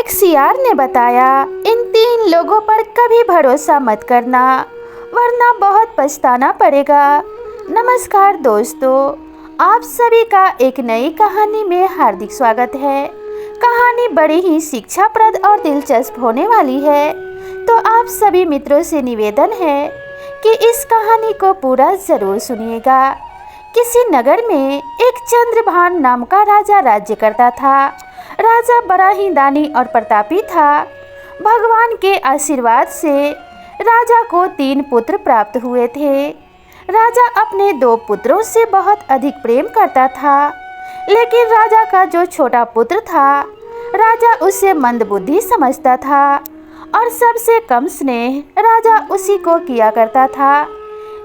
एक सियार ने बताया, इन 3 लोगों पर कभी भरोसा मत करना, वरना बहुत पछताना पड़ेगा। नमस्कार दोस्तों, आप सभी का एक नई कहानी में हार्दिक स्वागत है। कहानी बड़ी ही शिक्षाप्रद और दिलचस्प होने वाली है, तो आप सभी मित्रों से निवेदन है कि इस कहानी को पूरा ज़रूर सुनिएगा। किसी नगर में एक चंद्रभान नाम का राजा राज्य करता था। राजा बड़ा ही दानी और प्रतापी था। भगवान के आशीर्वाद से राजा को 3 पुत्र प्राप्त हुए थे। राजा अपने 2 पुत्रों से बहुत अधिक प्रेम करता था, लेकिन राजा का जो छोटा पुत्र था, राजा उसे मंदबुद्धि समझता था और सबसे कम स्नेह राजा उसी को किया करता था।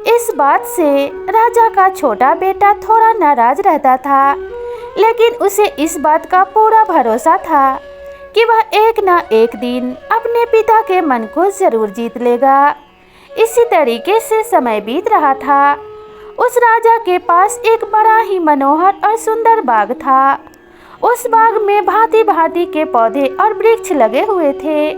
इस बात से राजा का छोटा बेटा थोड़ा नाराज रहता था, लेकिन उसे इस बात का पूरा भरोसा था कि वह एक न एक दिन अपने पिता के मन को जरूर जीत लेगा। इसी तरीके से समय बीत रहा था। उस राजा के पास एक बड़ा ही मनोहर और सुंदर बाग था। उस बाग में भांति भांति के पौधे और वृक्ष लगे हुए थे।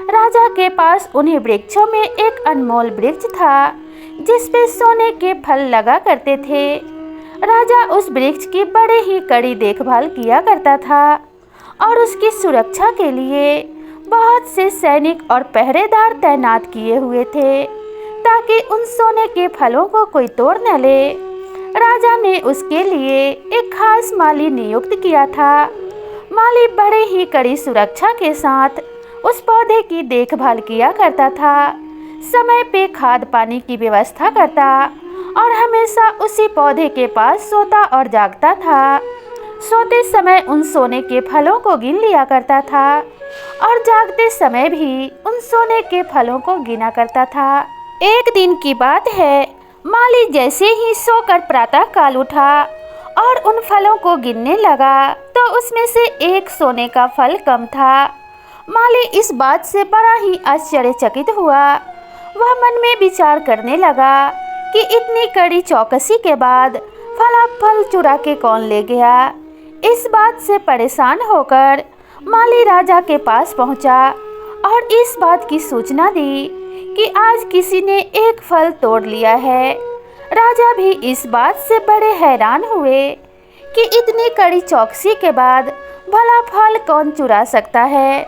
राजा के पास उन्हीं वृक्षों में एक अनमोल वृक्ष था, जिस पे सोने के फल लगा करते थे। राजा उस वृक्ष की बड़े ही कड़ी देखभाल किया करता था और उसकी सुरक्षा के लिए बहुत से सैनिक और पहरेदार तैनात किए हुए थे, ताकि उन सोने के फलों को कोई तोड़ न ले। राजा ने उसके लिए एक खास माली नियुक्त किया था। माली बड़े ही कड़ी सुरक्षा के साथ उस पौधे की देखभाल किया करता था, समय पे खाद पानी की व्यवस्था करता और हमेशा उसी पौधे के पास सोता और जागता था। सोते समय उन सोने के फलों को गिन लिया करता था और जागते समय भी उन सोने के फलों को गिना करता था। एक दिन की बात है, माली जैसे ही सोकर प्रातः काल उठा और उन फलों को गिनने लगा, तो उसमें से एक सोने का फल कम था। माली इस बात से बड़ा ही आश्चर्यचकित हुआ। वह मन में विचार करने लगा कि इतनी कड़ी चौकसी के बाद फल चुरा के कौन ले गया। इस बात से परेशान होकर माली राजा के पास पहुंचा और इस बात की सूचना दी कि आज किसी ने एक फल तोड़ लिया है। राजा भी इस बात से बड़े हैरान हुए कि इतनी कड़ी चौकसी के बाद भला फल कौन चुरा सकता है।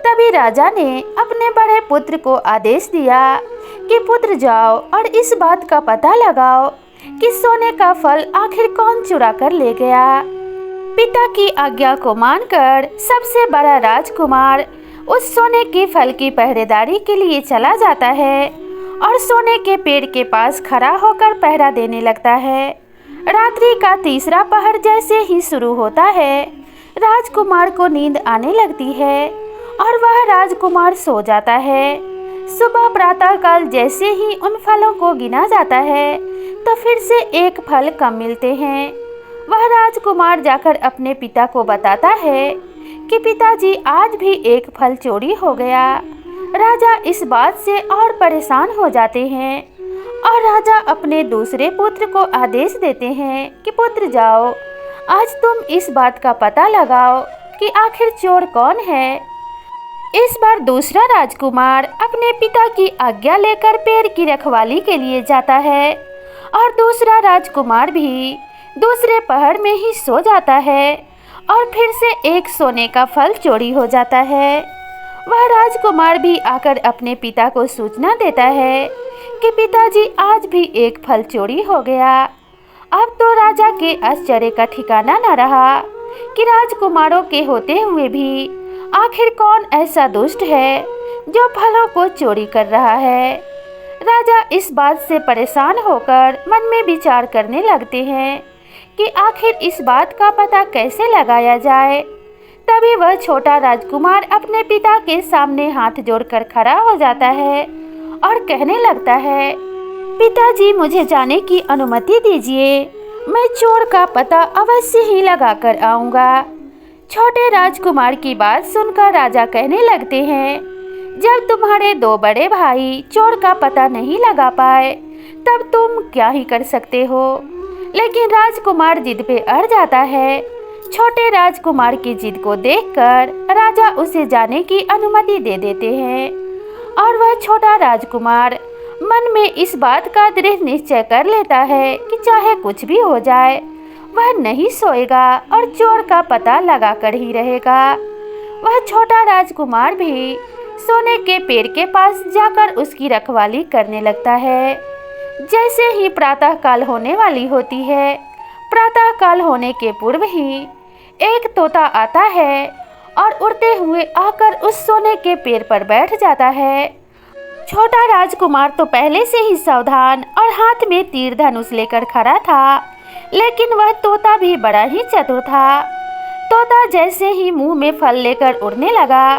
तभी राजा ने अपने बड़े पुत्र को आदेश दिया कि पुत्र जाओ और इस बात का पता लगाओ कि सोने का फल आखिर कौन चुरा कर ले गया। पिता की आज्ञा को मानकर सबसे बड़ा राजकुमार उस सोने के फल की पहरेदारी के लिए चला जाता है और सोने के पेड़ के पास खड़ा होकर पहरा देने लगता है। रात्रि का तीसरा पहर जैसे ही शुरू होता है, राजकुमार को नींद आने लगती है और वह राजकुमार सो जाता है। सुबह प्रातःकाल जैसे ही उन फलों को गिना जाता है, तो फिर से एक फल कम मिलते हैं। वह राजकुमार जाकर अपने पिता को बताता है कि पिताजी, आज भी एक फल चोरी हो गया। राजा इस बात से और परेशान हो जाते हैं और राजा अपने दूसरे पुत्र को आदेश देते हैं कि पुत्र जाओ, आज तुम इस बात का पता लगाओ कि आखिर चोर कौन है। इस बार दूसरा राजकुमार अपने पिता की आज्ञा लेकर पेड़ की रखवाली के लिए जाता है और दूसरा राजकुमार भी दूसरे पहर में ही सो जाता है और फिर से एक सोने का फल चोरी हो जाता है। वह राजकुमार भी आकर अपने पिता को सूचना देता है कि पिताजी, आज भी एक फल चोरी हो गया। अब तो राजा के आश्चर्य का ठिकाना न रहा कि राजकुमारों के होते हुए भी आखिर कौन ऐसा दुष्ट है जो फलों को चोरी कर रहा है। राजा इस बात से परेशान होकर मन में विचार करने लगते हैं कि आखिर इस बात का पता कैसे लगाया जाए। तभी वह छोटा राजकुमार अपने पिता के सामने हाथ जोड़कर खड़ा हो जाता है और कहने लगता है, पिताजी, मुझे जाने की अनुमति दीजिए, मैं चोर का पता अवश्य ही लगा कर आऊँगा। छोटे राजकुमार की बात सुनकर राजा कहने लगते हैं, जब तुम्हारे 2 बड़े भाई चोर का पता नहीं लगा पाए, तब तुम क्या ही कर सकते हो। लेकिन राजकुमार जिद पे अड़ जाता है। छोटे राजकुमार की जिद को देखकर राजा उसे जाने की अनुमति दे देते हैं और वह छोटा राजकुमार मन में इस बात का दृढ़ निश्चय कर लेता है कि चाहे कुछ भी हो जाए वह नहीं सोएगा और चोर का पता लगाकर ही रहेगा। वह छोटा राजकुमार भी सोने के पेड़ के पास जाकर उसकी रखवाली करने लगता है। जैसे ही प्रातःकाल होने वाली होती है, प्रातःकाल होने के पूर्व ही एक तोता आता है और उड़ते हुए आकर उस सोने के पेड़ पर बैठ जाता है। छोटा राजकुमार तो पहले से ही सावधान और हाथ में तीर धनुष लेकर खड़ा था, लेकिन वह तोता भी बड़ा ही चतुर था। तोता जैसे ही मुंह में फल लेकर उड़ने लगा,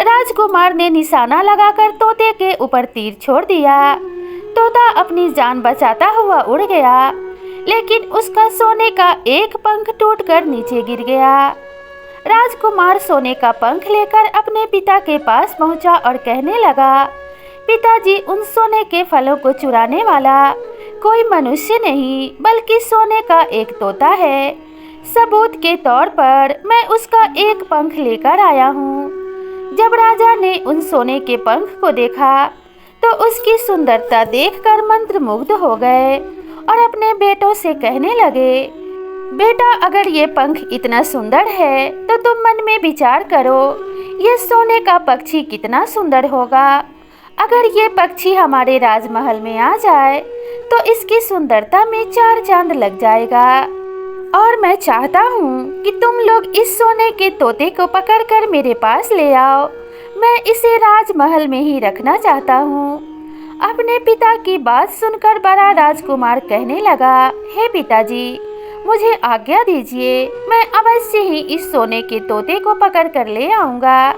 राजकुमार ने निशाना लगाकर तोते के ऊपर तीर छोड़ दिया। तोता अपनी जान बचाता हुआ उड़ गया, लेकिन उसका सोने का एक पंख टूटकर नीचे गिर गया। राजकुमार सोने का पंख लेकर अपने पिता के पास पहुंचा और कहने लगा, पिताजी, उन सोने के फलों को चुराने वाला कोई मनुष्य नहीं बल्कि सोने का एक तोता है। सबूत के तौर पर मैं उसका एक पंख लेकर आया हूँ। जब राजा ने उन सोने के पंख को देखा तो उसकी सुंदरता देखकर मंत्रमुग्ध हो गए और अपने बेटों से कहने लगे, बेटा, अगर ये पंख इतना सुंदर है तो तुम मन में विचार करो, ये सोने का पक्षी कितना सुंदर होगा। अगर ये पक्षी हमारे राजमहल में आ जाए तो इसकी सुंदरता में 4 चांद लग जाएगा। और मैं चाहता हूँ कि तुम लोग इस सोने के तोते को पकड़कर मेरे पास ले आओ। मैं इसे राजमहल में ही रखना चाहता हूँ। अपने पिता की बात सुनकर बड़ा राजकुमार कहने लगा, हे पिताजी, मुझे आज्ञा दीजिए, मैं अवश्य ही इस सोने के तोते को पकड़ कर ले आऊँगा।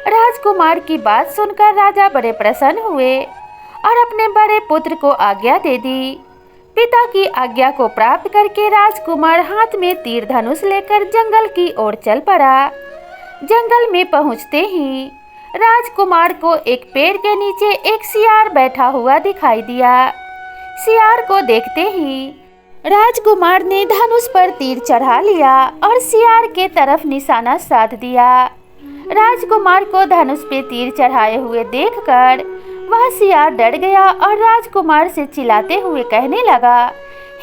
राजकुमार की बात सुनकर राजा बड़े प्रसन्न हुए और अपने बड़े पुत्र को आज्ञा दे दी। पिता की आज्ञा को प्राप्त करके राजकुमार हाथ में तीर धनुष लेकर जंगल की ओर चल पड़ा। जंगल में पहुंचते ही राजकुमार को एक पेड़ के नीचे एक सियार बैठा हुआ दिखाई दिया। सियार को देखते ही राजकुमार ने धनुष पर तीर चढ़ा लिया और सियार के तरफ निशाना साध दिया। राजकुमार को धनुष पे तीर चढ़ाए हुए देखकर वह सियार डर गया और राजकुमार से चिल्लाते हुए कहने लगा,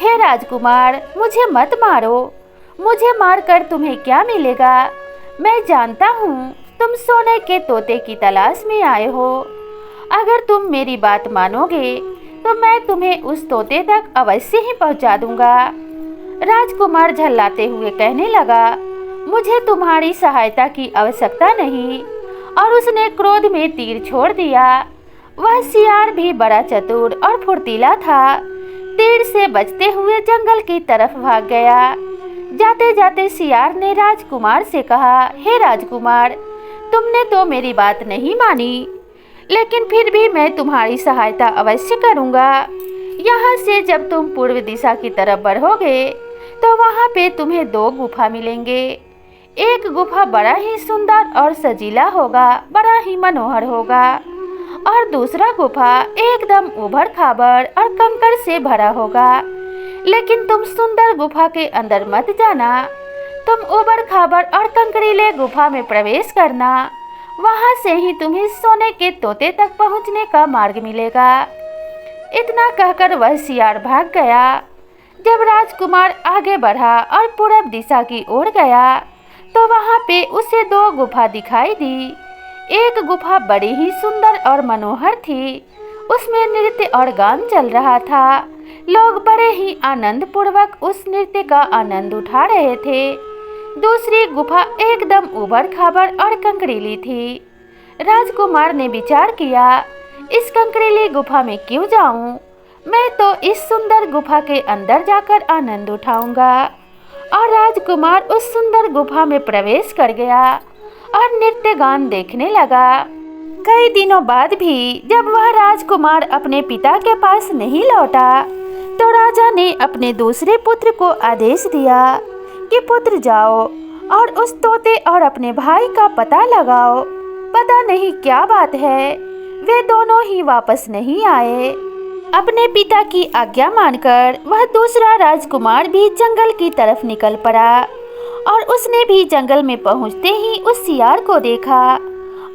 हे राजकुमार, मुझे मत मारो। मुझे मारकर तुम्हें क्या मिलेगा? मैं जानता हूँ तुम सोने के तोते की तलाश में आए हो। अगर तुम मेरी बात मानोगे तो मैं तुम्हें उस तोते तक अवश्य ही पहुँचा दूंगा। राजकुमार झल्लाते हुए कहने लगा, मुझे तुम्हारी सहायता की आवश्यकता नहीं, और उसने क्रोध में तीर छोड़ दिया। वह सियार भी बड़ा चतुर और फुर्तीला था। तीर से बचते हुए जंगल की तरफ भाग गया। जाते जाते सियार ने राजकुमार से कहा, हे राजकुमार, तुमने तो मेरी बात नहीं मानी, लेकिन फिर भी मैं तुम्हारी सहायता अवश्य करूँगा। यहाँ से जब तुम पूर्व दिशा की तरफ बढ़ोगे तो वहाँ पे तुम्हें 2 गुफा मिलेंगे। एक गुफा बड़ा ही सुंदर और सजीला होगा, बड़ा ही मनोहर होगा, और दूसरा गुफा एकदम उबड़ खाबड़ और कंकड़ से भरा होगा। लेकिन तुम सुंदर गुफा के अंदर मत जाना, तुम उबड़ खाबड़ और कंकड़ीले गुफा में प्रवेश करना। वहां से ही तुम्हें सोने के तोते तक पहुंचने का मार्ग मिलेगा। इतना कहकर वह सियार भाग गया। जब राजकुमार आगे बढ़ा और पूरब दिशा की ओर गया तो वहां पे उसे 2 गुफा दिखाई दी। एक गुफा बड़ी ही सुंदर और मनोहर थी। उसमें नृत्य और गान चल रहा था। लोग बड़े ही आनंद पूर्वक उस नृत्य का आनंद उठा रहे थे। दूसरी गुफा एकदम उबड़ खाबड़ और कंकड़ीली थी। राजकुमार ने विचार किया, इस कंकड़ीली गुफा में क्यों जाऊं? मैं तो इस सुंदर गुफा के अंदर जाकर आनंद उठाऊंगा। और राजकुमार उस सुंदर गुफा में प्रवेश कर गया और नृत्य गान देखने लगा। कई दिनों बाद भी जब वह राजकुमार अपने पिता के पास नहीं लौटा तो राजा ने अपने दूसरे पुत्र को आदेश दिया कि पुत्र जाओ और उस तोते और अपने भाई का पता लगाओ। पता नहीं क्या बात है, वे दोनों ही वापस नहीं आए। अपने पिता की आज्ञा मानकर वह दूसरा राजकुमार भी जंगल की तरफ निकल पड़ा और उसने भी जंगल में पहुंचते ही उस सियार को देखा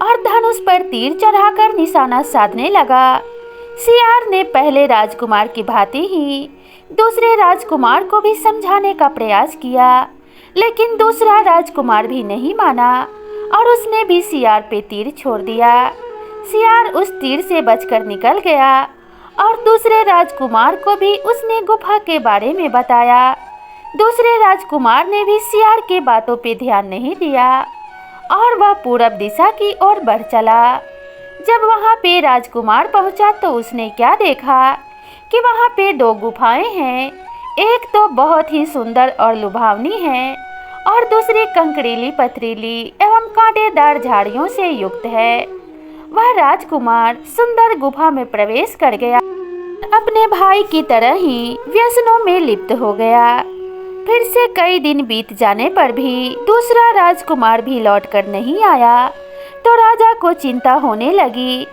और धनुष पर तीर चढ़ाकर निशाना साधने लगा। सियार ने पहले राजकुमार की भांति ही दूसरे राजकुमार को भी समझाने का प्रयास किया, लेकिन दूसरा राजकुमार भी नहीं माना और उसने भी सियार पे तीर छोड़ दिया। सियार उस तीर से बचकर निकल गया और दूसरे राजकुमार को भी उसने गुफा के बारे में बताया। दूसरे राजकुमार ने भी सियार के बातों पे ध्यान नहीं दिया और वह पूरब दिशा की ओर बढ़ चला। जब वहाँ पे राजकुमार पहुँचा तो उसने क्या देखा कि वहाँ पे दो गुफाएं हैं। एक तो बहुत ही सुंदर और लुभावनी है और दूसरी कंकरीली पथरीली एवं कांटेदार झाड़ियों से युक्त है। वह राजकुमार सुंदर गुफा में प्रवेश कर गया, अपने भाई की तरह ही व्यसनों में लिप्त हो गया। फिर से कई दिन बीत जाने पर भी दूसरा राजकुमार भी लौटकर नहीं आया तो राजा को चिंता होने लगी।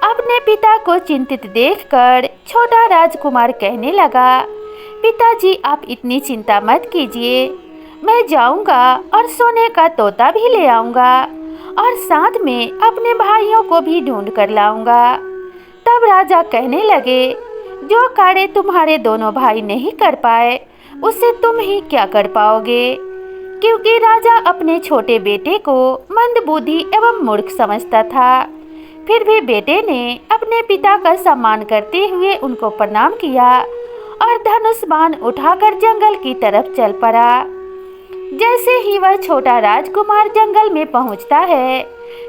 अपने पिता को चिंतित देखकर छोटा राजकुमार कहने लगा, पिताजी आप इतनी चिंता मत कीजिए, मैं जाऊंगा और सोने का तोता भी ले आऊंगा और साथ में अपने भाइयों को भी ढूंढ कर लाऊंगा। तब राजा कहने लगे, जो कार्य तुम्हारे दोनों भाई नहीं कर पाए उसे तुम ही क्या कर पाओगे। क्योंकि राजा अपने छोटे बेटे को मंदबुद्धि एवं मूर्ख समझता था, फिर भी बेटे ने अपने पिता का सम्मान करते हुए उनको प्रणाम किया और धनुष बाण उठाकर जंगल की तरफ चल पड़ा। जैसे ही वह छोटा राजकुमार जंगल में पहुंचता है,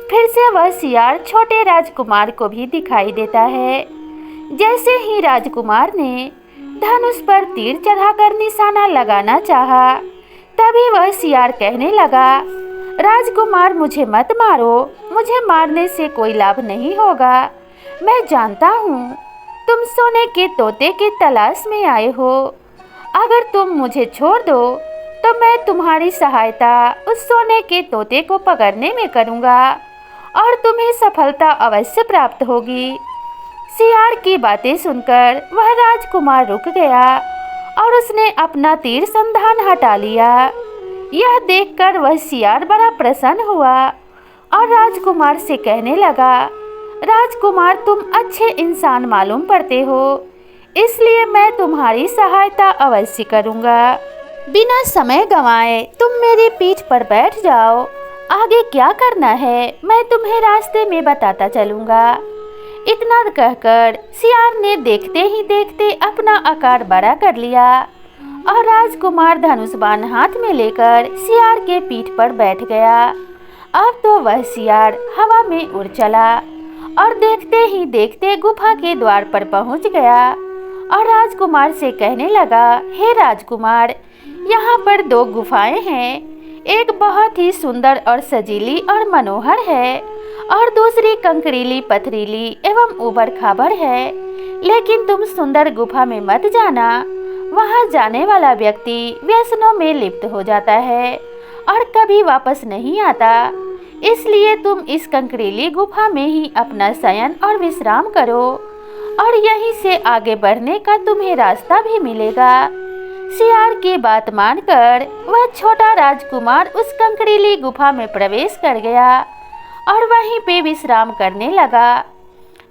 फिर से वह सियार छोटे राजकुमार को भी दिखाई देता है। जैसे ही राजकुमार ने धनुष पर तीर चढ़ाकर निशाना लगाना चाहा, तभी वह सियार कहने लगा, राजकुमार मुझे मत मारो, मुझे मारने से कोई लाभ नहीं होगा। मैं जानता हूँ तुम सोने के तोते की तलाश में आए हो। अगर तुम मुझे छोड़ दो तो मैं तुम्हारी सहायता उस सोने के तोते को पकड़ने में करूँगा और तुम्हें सफलता अवश्य प्राप्त होगी। सियार की बातें सुनकर वह राजकुमार रुक गया और उसने अपना तीर संधान हटा लिया। यह देखकर वह सियार बड़ा प्रसन्न हुआ और राजकुमार से कहने लगा, राजकुमार तुम अच्छे इंसान मालूम पड़ते हो, इसलिए मैं तुम्हारी सहायता अवश्य करूँगा। बिना समय गंवाए तुम मेरी पीठ पर बैठ जाओ, आगे क्या करना है मैं तुम्हें रास्ते में बताता चलूँगा। इतना कहकर सियार ने देखते ही देखते अपना आकार बड़ा कर लिया और राजकुमार धनुष बाण हाथ में लेकर सियार के पीठ पर बैठ गया। अब तो वह सियार हवा में उड़ चला और देखते ही देखते गुफा के द्वार पर पहुंच गया और राजकुमार से कहने लगा, हे राजकुमार, यहाँ पर दो गुफाएं हैं, एक बहुत ही सुंदर और सजीली और मनोहर है और दूसरी कंकरीली पथरीली एवं ऊबड़ खाबड़ है। लेकिन तुम सुंदर गुफा में मत जाना, वहां जाने वाला व्यक्ति व्यसनों में लिप्त हो जाता है और कभी वापस नहीं आता। इसलिए तुम इस कंकरीली गुफा में ही अपना शयन और विश्राम करो और यहीं से आगे बढ़ने का तुम्हें रास्ता भी मिलेगा। सियार की बात मानकर वह छोटा राजकुमार उस कंकरीली गुफा में प्रवेश कर गया और वहीं पे विश्राम करने लगा।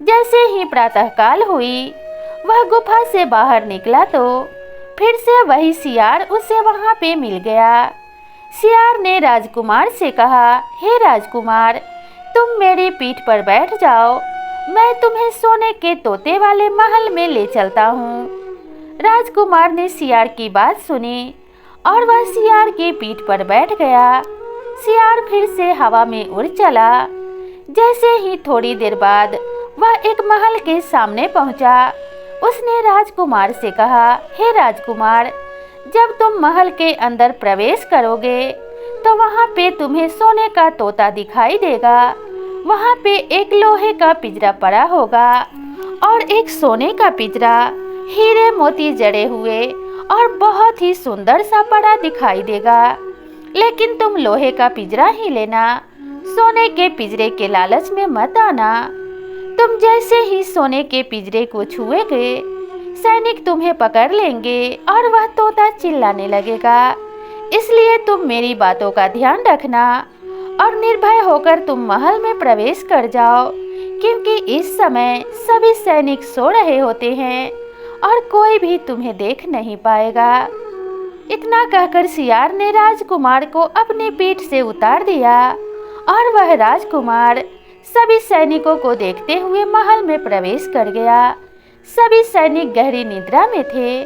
जैसे ही प्रातःकाल हुई, वह गुफा से बाहर निकला तो फिर से वही सियार उसे वहां पे मिल गया। सियार ने राजकुमार से कहा, हे राजकुमार, तुम मेरी पीठ पर बैठ जाओ, मैं तुम्हें सोने के तोते वाले महल में ले चलता हूँ। राजकुमार ने सियार की बात सुनी और वह सियार की पीठ पर बैठ गया। सियार फिर से हवा में उड़ चला। जैसे ही थोड़ी देर बाद वह एक महल के सामने पहुंचा, उसने राजकुमार से कहा, हे राजकुमार, जब तुम महल के अंदर प्रवेश करोगे तो वहां पे तुम्हें सोने का तोता दिखाई देगा। वहां पे एक लोहे का पिंजरा पड़ा होगा और एक सोने का पिंजरा हीरे मोती जड़े हुए और बहुत ही सुंदर सा पड़ा दिखाई देगा। लेकिन तुम लोहे का पिंजरा ही लेना, सोने के पिंजरे के लालच में मत आना। तुम जैसे ही सोने के पिंजरे को छुएगे, सैनिक तुम्हें पकड़ लेंगे और वह तोता चिल्लाने लगेगा, इसलिए तुम मेरी बातों का ध्यान रखना और निर्भय होकर तुम महल में प्रवेश कर जाओ, क्योंकि इस समय सभी सैनिक सो रहे होते हैं और कोई भी तुम्हें देख नहीं पाएगा। इतना कहकर सियार ने राजकुमार को अपनी पीठ से उतार दिया और वह राजकुमार सभी सैनिकों को देखते हुए महल में प्रवेश कर गया। सभी सैनिक गहरी निद्रा में थे।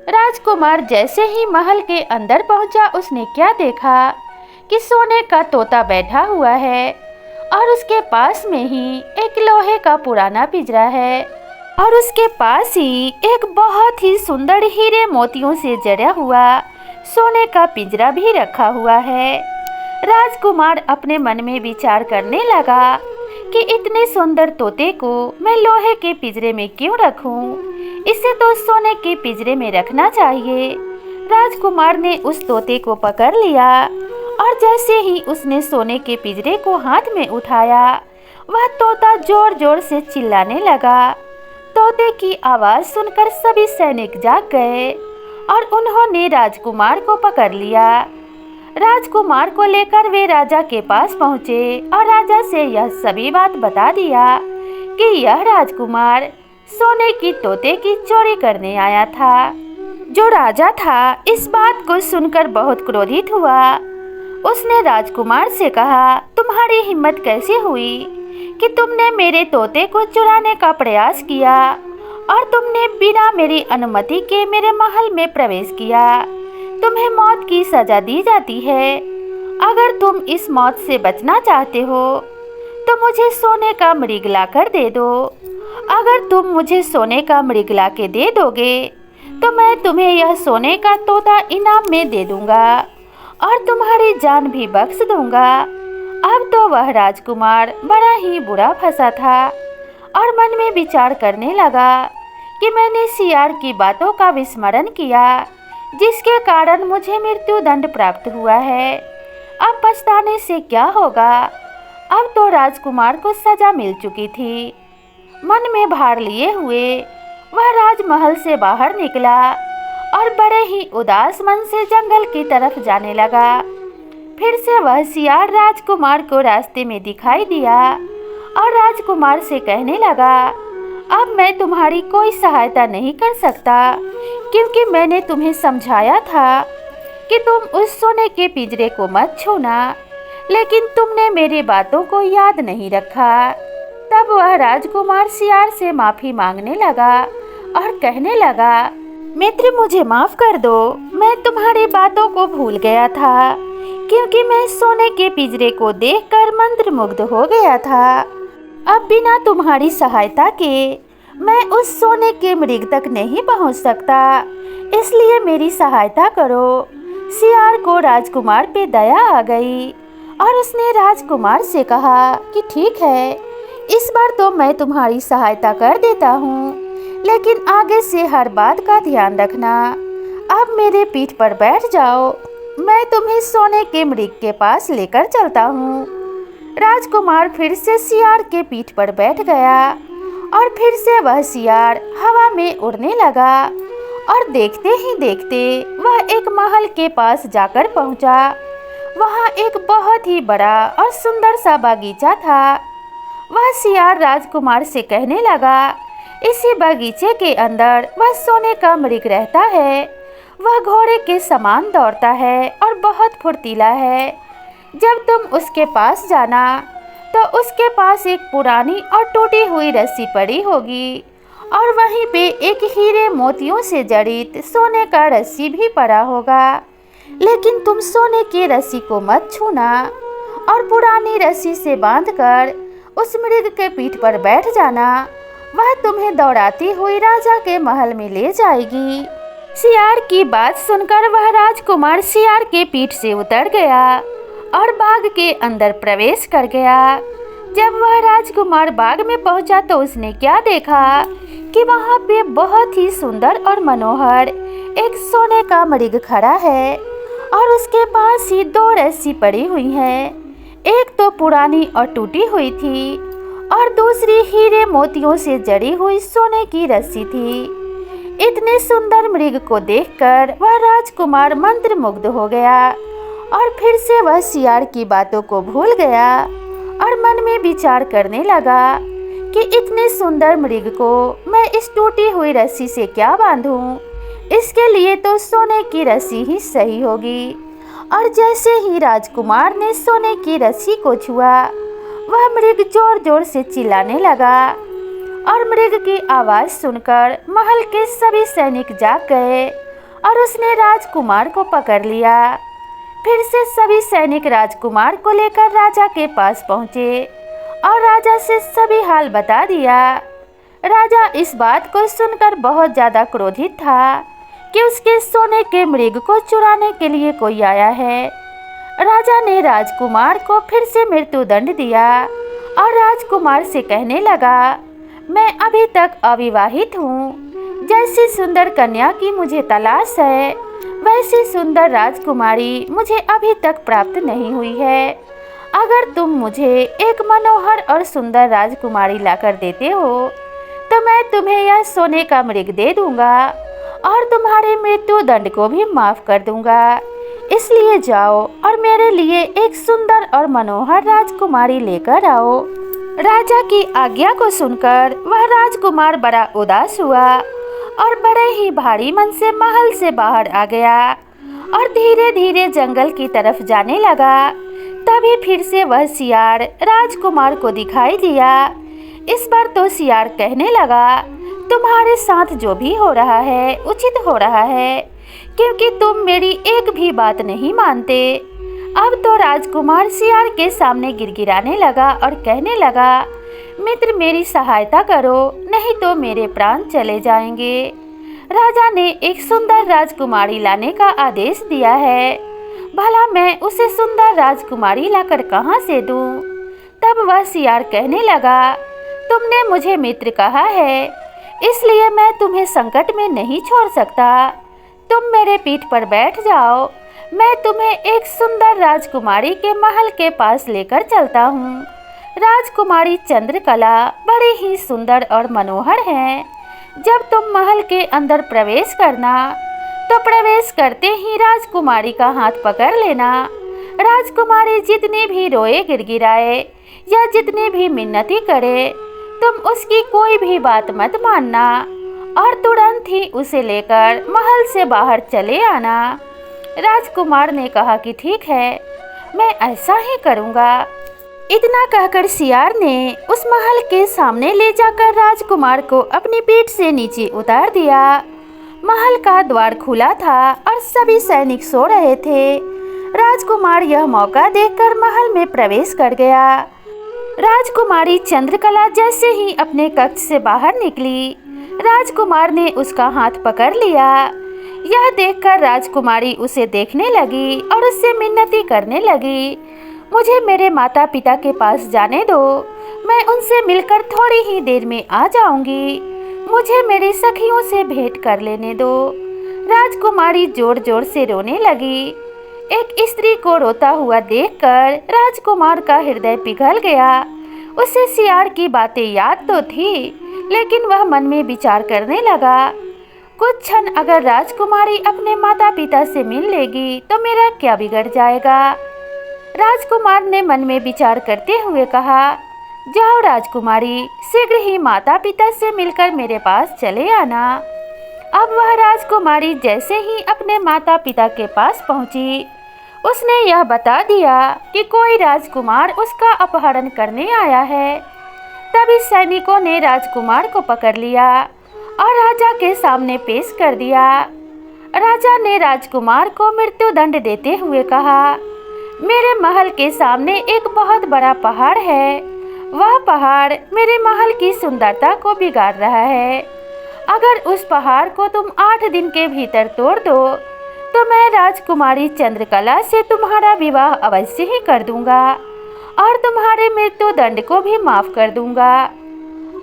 राजकुमार जैसे ही महल के अंदर पहुंचा, उसने क्या देखा कि सोने का तोता बैठा हुआ है और उसके पास में ही एक लोहे का पुराना पिंजरा है और उसके पास ही एक बहुत ही सुंदर हीरे मोतियों से जड़ा हुआ सोने का पिंजरा भी रखा हुआ है। राजकुमार अपने मन में विचार करने लगा कि इतने सुंदर तोते को मैं लोहे के पिंजरे में क्यों रखूं? इसे तो सोने के पिंजरे में रखना चाहिए। राजकुमार ने उस तोते को पकड़ लिया और जैसे ही उसने सोने के पिंजरे को हाथ में उठाया, वह तोता जोर जोर से चिल्लाने लगा। तोते की आवाज़ सुनकर सभी सैनिक जाग गए और उन्होंने राजकुमार को पकड़ लिया। राजकुमार को लेकर वे राजा के पास पहुँचे और राजा से यह सभी बात बता दिया कि यह राजकुमार सोने की तोते की चोरी करने आया था। जो राजा था इस बात को सुनकर बहुत क्रोधित हुआ। उसने राजकुमार से कहा, तुम्हारी हिम्मत कैसे हुई कि तुमने मेरे तोते को चुराने का प्रयास किया और तुमने बिना मेरी अनुमति के मेरे महल में प्रवेश किया। तुम्हें मौत की सजा दी जाती है। अगर तुम इस मौत से बचना चाहते हो तो मुझे सोने का मृग लाकर दे दो। अगर तुम मुझे सोने का मृग ला के दे दोगे तो मैं तुम्हें यह सोने का तोता इनाम में दे दूंगा और तुम्हारी जान भी बख्श दूंगा। अब तो वह राजकुमार बड़ा ही बुरा फंसा था और मन में विचार करने लगा कि मैंने सियार की बातों का विस्मरण किया, जिसके कारण मुझे मृत्यु दंड प्राप्त हुआ है। अब पछताने से क्या होगा? अब तो राजकुमार को सजा मिल चुकी थी। मन में भार लिए हुए वह राजमहल से बाहर निकला और बड़े ही उदास मन से जंगल की तरफ जाने लगा। फिर से वह सियार राजकुमार को रास्ते में दिखाई दिया और राजकुमार से कहने लगा, अब मैं तुम्हारी कोई सहायता नहीं कर सकता, क्योंकि मैंने तुम्हें समझाया था कि तुम उस सोने के पिंजरे को मत छूना, लेकिन तुमने मेरी बातों को याद नहीं रखा। तब वह राजकुमार सियार से माफ़ी मांगने लगा और कहने लगा, मित्र मुझे माफ़ कर दो, मैं तुम्हारी बातों को भूल गया था, क्योंकि मैं सोने के पिंजरे को देखकर मंत्रमुग्ध हो गया था। अब बिना तुम्हारी सहायता के मैं उस सोने के मृग तक नहीं पहुंच सकता, इसलिए मेरी सहायता करो। सियार को राजकुमार पे दया आ गई और उसने राजकुमार से कहा कि ठीक है, इस बार तो मैं तुम्हारी सहायता कर देता हूँ, लेकिन आगे से हर बात का ध्यान रखना। अब मेरे पीठ पर बैठ जाओ, मैं तुम्हें सोने के मृग के पास लेकर चलता हूँ। राजकुमार फिर से सियार के पीठ पर बैठ गया और फिर से वह सियार हवा में उड़ने लगा और देखते ही देखते वह एक महल के पास जाकर पहुंचा। वहां एक बहुत ही बड़ा और सुंदर सा बागीचा था। वह सियार राजकुमार से कहने लगा, इसी बगीचे के अंदर वह सोने का मृग रहता है। वह घोड़े के समान दौड़ता है और बहुत फुर्तीला है। जब तुम उसके पास जाना तो उसके पास एक पुरानी और टूटी हुई रस्सी पड़ी होगी और वहीं पे एक हीरे मोतियों से जड़ित सोने का रस्सी भी पड़ा होगा, लेकिन तुम सोने की रस्सी को मत छूना और पुरानी रस्सी से बांधकर उस मृग के पीठ पर बैठ जाना। वह तुम्हें दौड़ाती हुई राजा के महल में ले जाएगी। सियार की बात सुनकर वह राजकुमार सियार के पीठ से उतर गया और बाग के अंदर प्रवेश कर गया। जब वह राजकुमार बाग में पहुंचा तो उसने क्या देखा कि वहां पे बहुत ही सुंदर और मनोहर एक सोने का मृग खड़ा है और उसके पास ही दो रस्सी पड़ी हुई हैं। एक तो पुरानी और टूटी हुई थी और दूसरी हीरे मोतियों से जड़ी हुई सोने की रस्सी थी। इतने सुंदर मृग को देखकर वह राजकुमार मंत्रमुग्ध हो गया और फिर से वह सियार की बातों को भूल गया और मन में विचार करने लगा कि इतने सुंदर मृग को मैं इस टूटी हुई रस्सी से क्या बांधूं? इसके लिए तो सोने की रस्सी ही सही होगी। और जैसे ही राजकुमार ने सोने की रस्सी को छुआ, वह मृग जोर जोर से चिल्लाने लगा और मृग की आवाज़ सुनकर महल के सभी सैनिक जाग गए और उसने राजकुमार को पकड़ लिया। फिर से सभी सैनिक राजकुमार को लेकर राजा के पास पहुँचे और राजा से सभी हाल बता दिया। राजा इस बात को सुनकर बहुत ज़्यादा क्रोधित था कि उसके सोने के मृग को चुराने के लिए कोई आया है। राजा ने राजकुमार को फिर से मृत्युदंड दिया और राजकुमार से कहने लगा, मैं अभी तक अविवाहित हूँ। जैसी सुंदर कन्या की मुझे तलाश है, वैसी सुंदर राजकुमारी मुझे अभी तक प्राप्त नहीं हुई है। अगर तुम मुझे एक मनोहर और सुंदर राजकुमारी लाकर देते हो तो मैं तुम्हें यह सोने का मृग दे दूंगा और तुम्हारे मृत्यु दंड को भी माफ कर दूंगा। इसलिए जाओ और मेरे लिए एक सुंदर और मनोहर राजकुमारी लेकर आओ। राजा की आज्ञा को सुनकर वह राजकुमार बड़ा उदास हुआ और बड़े ही भारी मन से महल से बाहर आ गया और धीरे धीरे जंगल की तरफ जाने लगा। तभी फिर से वह सियार राजकुमार को दिखाई दिया। इस बार तो सियार कहने लगा, तुम्हारे साथ जो भी हो रहा है उचित हो रहा है, क्योंकि तुम मेरी एक भी बात नहीं मानते। अब तो राजकुमार सियार के सामने गिड़गिड़ाने लगा और कहने लगा, मित्र मेरी सहायता करो, नहीं तो मेरे प्राण चले जाएंगे। राजा ने एक सुंदर राजकुमारी लाने का आदेश दिया है, भला मैं उसे सुंदर राजकुमारी लाकर कहाँ से दूं? तब वह सियार कहने लगा, तुमने मुझे मित्र कहा है, इसलिए मैं तुम्हें संकट में नहीं छोड़ सकता। तुम मेरे पीठ पर बैठ जाओ, मैं तुम्हें एक सुंदर राजकुमारी के महल के पास लेकर चलता हूँ। राजकुमारी चंद्रकला बड़ी ही सुंदर और मनोहर हैं। जब तुम महल के अंदर प्रवेश करना तो प्रवेश करते ही राजकुमारी का हाथ पकड़ लेना। राजकुमारी जितनी भी रोए गिड़गिड़ाए या जितनी भी मिन्नती करे, तुम उसकी कोई भी बात मत मानना और तुरंत ही उसे लेकर महल से बाहर चले आना। राजकुमार ने कहा कि ठीक है, मैं ऐसा ही करूँगा। इतना कहकर सियार ने उस महल के सामने ले जाकर राजकुमार को अपनी पीठ से नीचे उतार दिया। महल का द्वार खुला था और सभी सैनिक सो रहे थे। राजकुमार यह मौका देखकर महल में प्रवेश कर गया। राजकुमारी चंद्रकला जैसे ही अपने कक्ष से बाहर निकली, राजकुमार ने उसका हाथ पकड़ लिया। यह देखकर राजकुमारी उसे देखने लगी और उससे मिन्नती करने लगी, मुझे मेरे माता पिता के पास जाने दो, मैं उनसे मिलकर थोड़ी ही देर में आ जाऊंगी, मुझे मेरी सखियों से भेंट कर लेने दो। राजकुमारी जोर जोर से रोने लगी। एक स्त्री को रोता हुआ देखकर राजकुमार का हृदय पिघल गया। उसे सियार की बातें याद तो थी, लेकिन वह मन में विचार करने लगा, कुछ क्षण अगर राजकुमारी अपने माता पिता से मिल लेगी तो मेरा क्या बिगड़ जाएगा। राजकुमार ने मन में विचार करते हुए कहा, जाओ राजकुमारी, शीघ्र ही माता पिता से मिलकर मेरे पास चले आना। अब वह राजकुमारी जैसे ही अपने माता पिता के पास पहुंची, उसने यह बता दिया कि कोई राजकुमार उसका अपहरण करने आया है। तभी सैनिकों ने राजकुमार को पकड़ लिया और राजा के सामने पेश कर दिया। राजा ने राजकुमार को मृत्युदंड देते हुए कहा, मेरे महल के सामने एक बहुत बड़ा पहाड़ है, वह पहाड़ मेरे महल की सुंदरता को बिगाड़ रहा है। अगर उस पहाड़ को तुम 8 दिन के भीतर तोड़ दो तो मैं राजकुमारी चंद्रकला से तुम्हारा विवाह अवश्य ही कर दूंगा और तुम्हारे मृत्यु दंड को भी माफ कर दूंगा।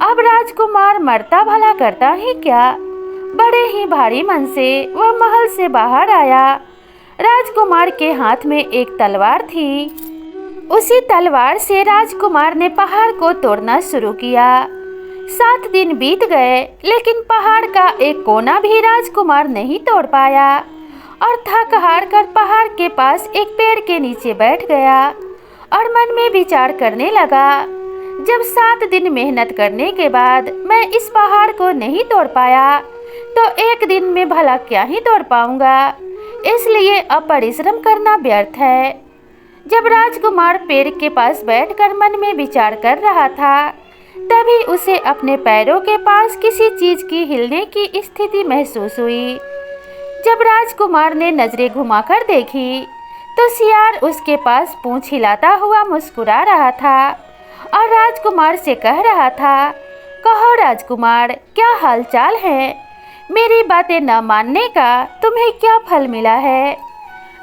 अब राजकुमार मरता भला करता ही क्या। बड़े ही भारी मन से वह महल से बाहर आया। राजकुमार के हाथ में एक तलवार थी। उसी तलवार से राजकुमार ने पहाड़ को तोड़ना शुरू किया। 7 दिन बीत गए, लेकिन पहाड़ का एक कोना भी राजकुमार नहीं तोड़ पाया और थक हार कर पहाड़ के पास एक पेड़ के नीचे बैठ गया और मन में विचार करने लगा, जब 7 दिन मेहनत करने के बाद मैं इस पहाड़ को नहीं तोड़ पाया तो एक दिन में भला क्या ही तोड़ पाऊंगा, इसलिए अब परिश्रम करना व्यर्थ है। जब राजकुमार पेड़ के पास बैठकर मन में विचार कर रहा था, तभी उसे अपने पैरों के पास किसी चीज की हिलने की स्थिति महसूस हुई। जब राजकुमार ने नजरें घुमाकर देखी तो सियार उसके पास पूंछ हिलाता हुआ मुस्कुरा रहा था और राजकुमार से कह रहा था, कहो राजकुमार, क्या हालचाल है? मेरी बातें न मानने का तुम्हें क्या फल मिला है?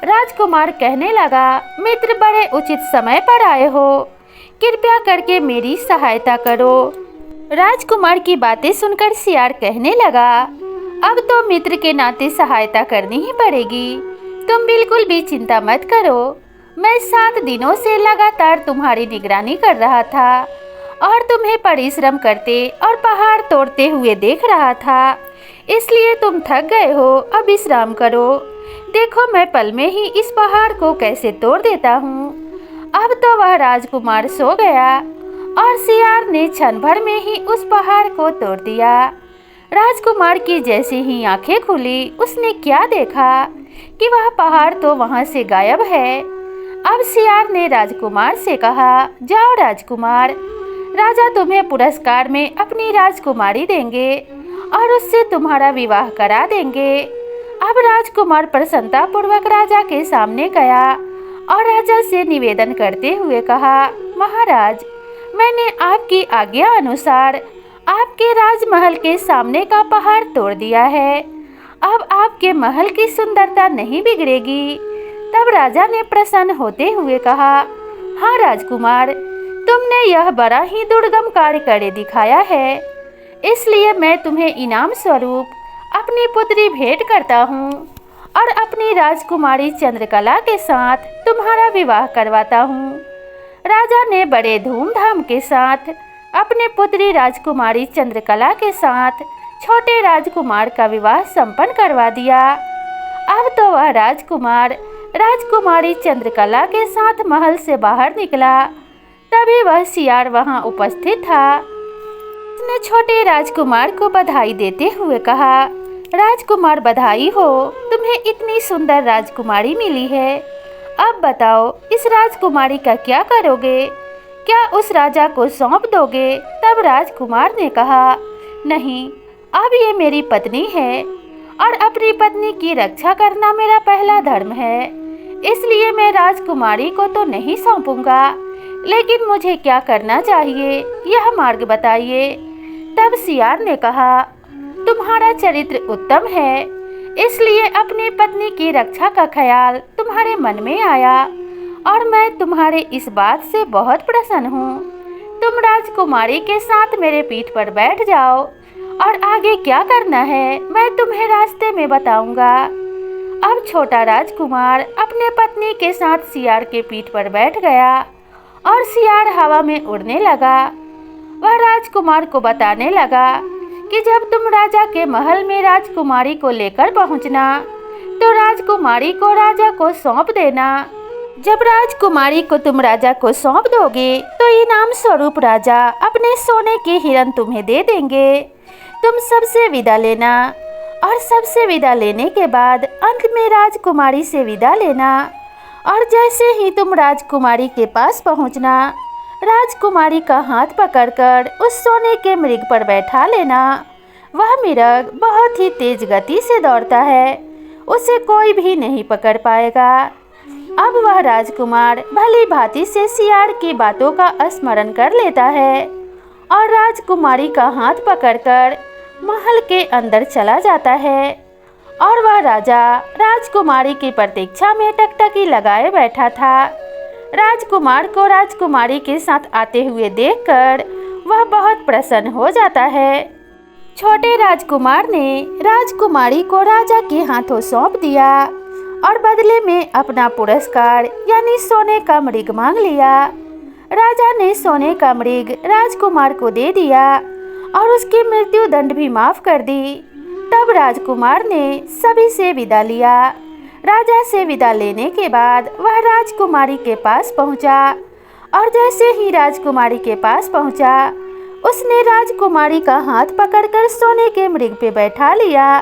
राजकुमार कहने लगा, मित्र, बड़े उचित समय पर आए हो, कृपया करके मेरी सहायता करो। राजकुमार की बातें सुनकर सियार कहने लगा, अब तो मित्र के नाते सहायता करनी ही पड़ेगी। तुम बिल्कुल भी चिंता मत करो। मैं 7 दिनों से लगातार तुम्हारी निगरानी कर रहा था और तुम्हें परिश्रम करते और पहाड़ तोड़ते हुए देख रहा था, इसलिए तुम थक गए हो। अब विश्राम करो। देखो, मैं पल में ही इस पहाड़ को कैसे तोड़ देता हूँ। अब तो वह राजकुमार सो गया और सियार ने क्षण भर में ही उस पहाड़ को तोड़ दिया। राजकुमार की जैसे ही आंखें खुली, उसने क्या देखा कि वह पहाड़ तो वहां से गायब है। अब सियार ने राजकुमार से कहा, जाओ राजकुमार, राजा तुम्हें पुरस्कार में अपनी राजकुमारी देंगे और उससे तुम्हारा विवाह करा देंगे। अब राजकुमार प्रसन्नतापूर्वक राजा के सामने गया और राजा से निवेदन करते हुए कहा, महाराज, मैंने आपकी आज्ञा अनुसार आपके राजमहल के सामने का पहाड़ तोड़ दिया है। अब आपके महल की सुंदरता नहीं बिगड़ेगी। तब राजा ने प्रसन्न होते हुए कहा, हाँ राजकुमार, तुमने यह बड़ा ही दुर्गम कार्य कर दिखाया है, इसलिए मैं तुम्हें इनाम स्वरूप अपनी पुत्री भेंट करता हूँ और अपनी राजकुमारी चंद्रकला के साथ तुम्हारा विवाह करवाता हूँ। राजा ने बड़े धूमधाम के साथ अपने पुत्री राजकुमारी चंद्रकला के साथ छोटे राजकुमार का विवाह संपन्न करवा दिया। अब तो वह राजकुमार राजकुमारी चंद्रकला के साथ महल से बाहर निकला। तभी वह सियार वहां उपस्थित था। उसने छोटे राजकुमार को बधाई देते हुए कहा, राजकुमार, बधाई हो, तुम्हें इतनी सुंदर राजकुमारी मिली है। अब बताओ, इस राजकुमारी का क्या करोगे? क्या उस राजा को सौंप दोगे? तब राजकुमार ने कहा, नहीं, अब ये मेरी पत्नी है और अपनी पत्नी की रक्षा करना मेरा पहला धर्म है, इसलिए मैं राजकुमारी को तो नहीं सौंपूंगा, लेकिन मुझे क्या करना चाहिए, यह मार्ग बताइए। तब सियार ने कहा, तुम्हारा चरित्र उत्तम है, इसलिए अपनी पत्नी की रक्षा का ख्याल तुम्हारे मन में आया और मैं तुम्हारे इस बात से बहुत प्रसन्न हूँ। तुम राजकुमारी के साथ मेरे पीठ पर बैठ जाओ और आगे क्या करना है मैं तुम्हें रास्ते में बताऊंगा। अब छोटा राजकुमार अपने पत्नी के साथ सियार के पीठ पर बैठ गया और सियार हवा में उड़ने लगा। वह राजकुमार को बताने लगा कि जब तुम राजा के महल में राजकुमारी को लेकर पहुंचना तो राजकुमारी को राजा को सौंप देना। जब राजकुमारी को तुम राजा को सौंप दोगे तो इनाम स्वरूप राजा अपने सोने के हिरन तुम्हें दे देंगे। तुम सबसे विदा लेना और सबसे विदा लेने के बाद अंत में राजकुमारी से विदा लेना और जैसे ही तुम राजकुमारी के पास पहुंचना, राजकुमारी का हाथ पकड़कर उस सोने के मृग पर बैठा लेना। वह मृग बहुत ही तेज गति से दौड़ता है, उसे कोई भी नहीं पकड़ पाएगा। अब वह राजकुमार भली भांति से सियार की बातों का स्मरण कर लेता है और राजकुमारी का हाथ पकड़कर महल के अंदर चला जाता है और वह राजा राजकुमारी की प्रतीक्षा में टकटकी लगाए बैठा था। राजकुमार को राजकुमारी के साथ आते हुए देखकर वह बहुत प्रसन्न हो जाता है। छोटे राजकुमार ने राजकुमारी को राजा के हाथों सौंप दिया और बदले में अपना पुरस्कार यानी सोने का मृग मांग लिया। राजा ने सोने का मृग राजकुमार को दे दिया और उसकी मृत्यु दंड भी माफ कर दी। तब राजकुमार ने सभी से विदा लिया। राजा से विदा लेने के बाद वह राजकुमारी के पास पहुंचा और जैसे ही राजकुमारी के पास पहुंचा, उसने राजकुमारी का हाथ पकड़कर सोने के मृग पे बैठा लिया।